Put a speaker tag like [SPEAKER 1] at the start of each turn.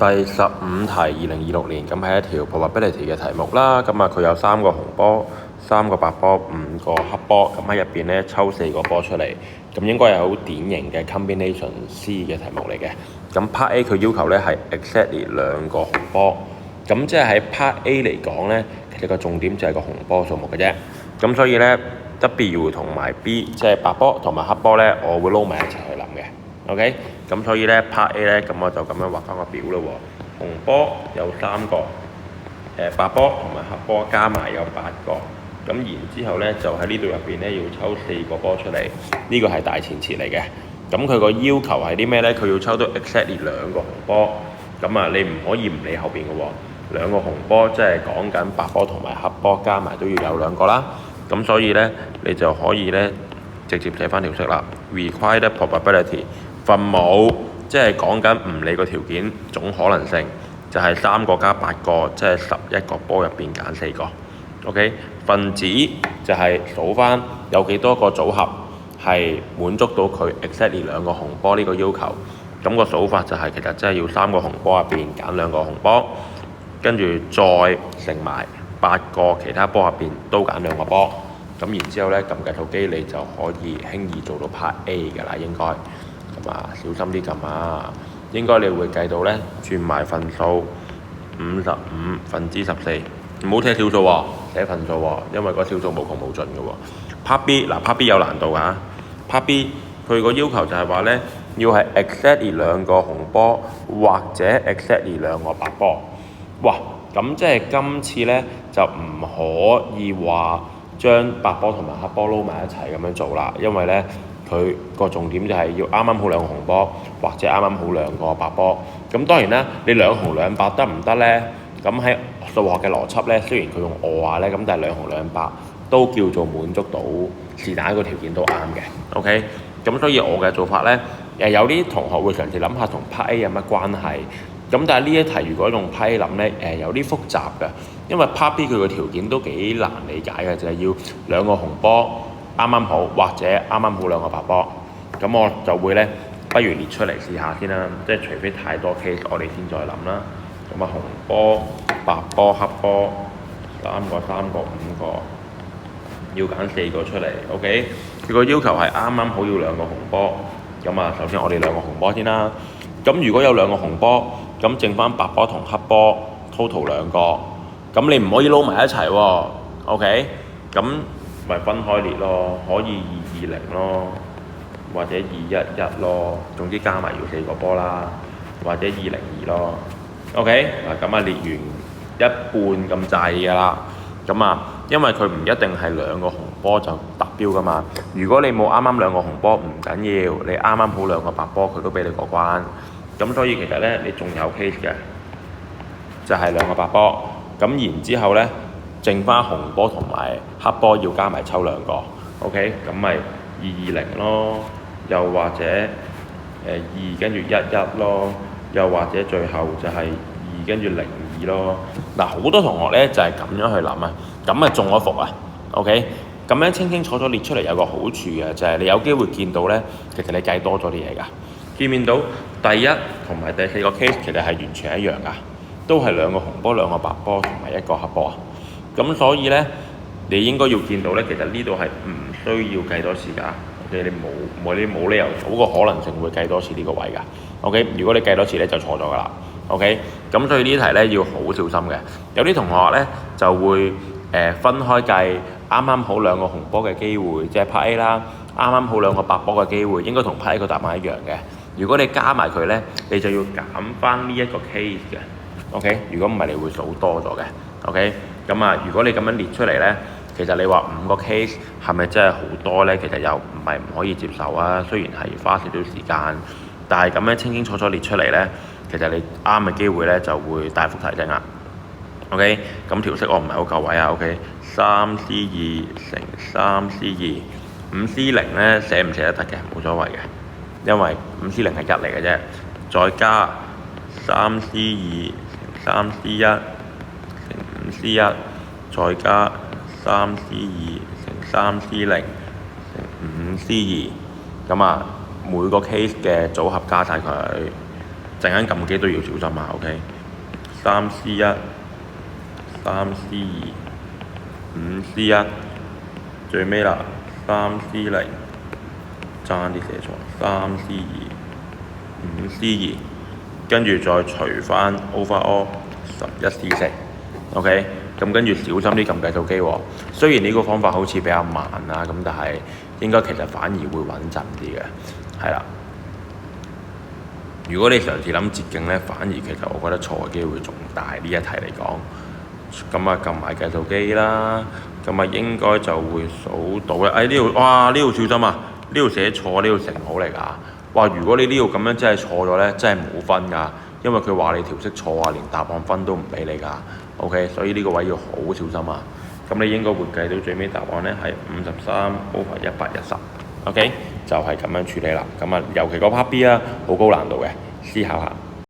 [SPEAKER 1] 第15題，2026年咁係一條 probability 嘅題目啦。咁佢有3個紅波、3個白波、5個黑波。咁喺入邊咧抽4個波出嚟。咁應該係好典型嘅 combination C 嘅題目嚟嘅。咁 Part A 佢要求咧係 exactly 2個紅波。咁即係喺 Part A 嚟講咧，其實個重點就係個紅波數目嘅啫。咁所以咧 W 同埋 B 即係白波同埋黑波咧，我會撈埋一齊去諗嘅。OK， 咁所以咧 Part A 咧，咁我就咁樣畫翻個表咯喎。紅波有3個，白波同埋黑波加埋有8個。咁然之後咧，就喺呢度入邊咧要抽4個波出嚟，呢個係大前設嚟嘅。咁佢個要求係啲咩咧？佢要抽到 exactly 2個紅波。咁你唔可以唔理後邊嘅喎。2個紅波即係講緊白波同埋黑波加埋都要有2個啦。咁所以咧，你就可以咧直接寫翻條式啦。Required probability。分母即係講緊唔理個條件總可能性，就係3個加8個，即係11個波入邊揀4個。OK， 分子就係數翻有幾多個組合係滿足到佢 exactly 2個紅波呢個要求。咁個數法就係其實真係要3個紅波入邊揀2個紅波，跟住再乘埋8個其他波入邊都揀2個波。咁然之後咧撳計數機你就可以輕易做到 Part A 㗎啦，應該。小心啲撳啊！應該你會計到咧，轉埋份數55分之14，唔好寫小數喎，寫份數喎，因為個小數無窮無盡嘅喎。Part B 嗱 ，Part B 有難度㗎。Part B 佢個要求就係話咧，要係 exactly 2個紅波或者 exactly 2個白波。哇！咁即係今次咧就唔可以話將白波同埋黑波撈埋一齊咁樣做啦，因為咧。佢個重點就係要啱啱好2個紅波，或者啱啱好2個白波。咁當然啦，你2紅2白得唔得咧？咁喺數學嘅邏輯咧，雖然佢用我話咧，咁但係2紅2白都叫做滿足到是但一個條件都啱嘅。OK， 咁所以我嘅做法咧，有啲同學會嘗試諗下同 Part A 有乜關係。咁但係呢一題如果用 Part A 諗咧，有啲複雜嘅，因為 Part B 佢個條件都幾難理解嘅，就係要2個紅波。啱啱好，或者啱啱好2個白波，咁我就會咧，不如列出嚟試下先啦。即係除非太多 case，我哋先再諗啦。咁紅波、白波、黑波，3個、5個，要揀4個出嚟。OK， 佢個要求係啱啱好要2個紅波。咁首先我哋2個紅波先啦。咁如果有2個紅波，咁剩翻白波同黑波 total 2個。咁你唔可以撈埋一齊喎。OK， 咁。咪分開列咯，可以220咯，或者211咯，總之加埋要4個波啦，或者202咯。OK， 嗱咁列完一半咁滯㗎啦。咁因為佢唔一定係2個紅波就達標㗎嘛。如果你冇啱啱2個紅波唔緊要，你啱啱好2個白波佢都俾你過關。咁所以其實咧你仲有 case 嘅，就係2個白波。咁然之後咧。剩翻紅波同埋黑波要加埋抽2個 ，OK， 咁咪220咯，又或者2跟住11咯，又或者最後就係2跟住02咯。嗱，好多同學咧就係咁樣去諗啊，咁中咗伏啊 ，OK， 咁樣清清楚楚列出嚟有個好處嘅，就係你有機會見到咧，其實你計多咗啲嘢㗎。見面到第一同埋第4個 case 其實係完全一樣㗎，都係2個紅波、2個白波同埋1個黑波啊。咁所以咧，你應該要見到咧，其實呢度係唔需要計多次㗎。OK， 你冇理由數個可能性會計多次呢個位㗎。OK， 如果你計多次咧就錯咗㗎啦。OK， 咁所以呢題咧要好小心嘅。有啲同學咧就會分開計啱啱好2個紅波嘅機會，即係 Part A 啦，啱啱好2個白波嘅機會，應該同 Part A 個答案一樣嘅。如果你加埋佢咧，你就要減翻呢一個 case 嘅。OK， 如果唔係你會數多咗嘅。OK， 咁如果你咁樣列出嚟咧，其實你話5個 case 係咪真係好多咧？其實又唔係唔可以接受啊。雖然係花少少時間，但係咁樣清清楚楚列出嚟咧，其實你啱嘅機會咧就會大幅提升啦。OK， 咁條式我唔係好夠位啊。OK， 3C2 乘 3C2，5C0 咧寫唔寫得嘅？冇所謂嘅，因為5C0係1嚟嘅啫，再加 3C2 乘 3C1。5C1 再加 3C2 乘 3C0 乘 5C2， 咁每個 case 嘅組合加晒佢，陣間撳機都要小心啊 ，OK？ 3C1、3C2、5C1，最尾啦3C0，爭啲寫錯，3C2、5C2，跟住再除翻 overall 11C4，OK？咁跟住小心啲撳計數機喎。雖然呢個方法好似比較慢啦，咁但係應該其實反而會穩陣啲嘅，係啦。如果你嘗試諗捷徑咧，反而其實我覺得錯嘅機會仲大呢一題嚟講。咁啊撳埋計數機啦，咁啊應該就會數到咧。呢度哇，呢度小心啊！呢度寫錯，呢度乘號嚟㗎。哇！如果你呢度咁樣真係錯咗咧，真係冇分㗎，因為佢話你調式錯啊，連答案分都唔俾你㗎。OK， 所以呢個位要好小心啊。咁你應該會計到最尾答案咧係53/110。OK， 就係咁樣處理啦。咁啊，尤其嗰 part B 啊，好高難度嘅，思考下。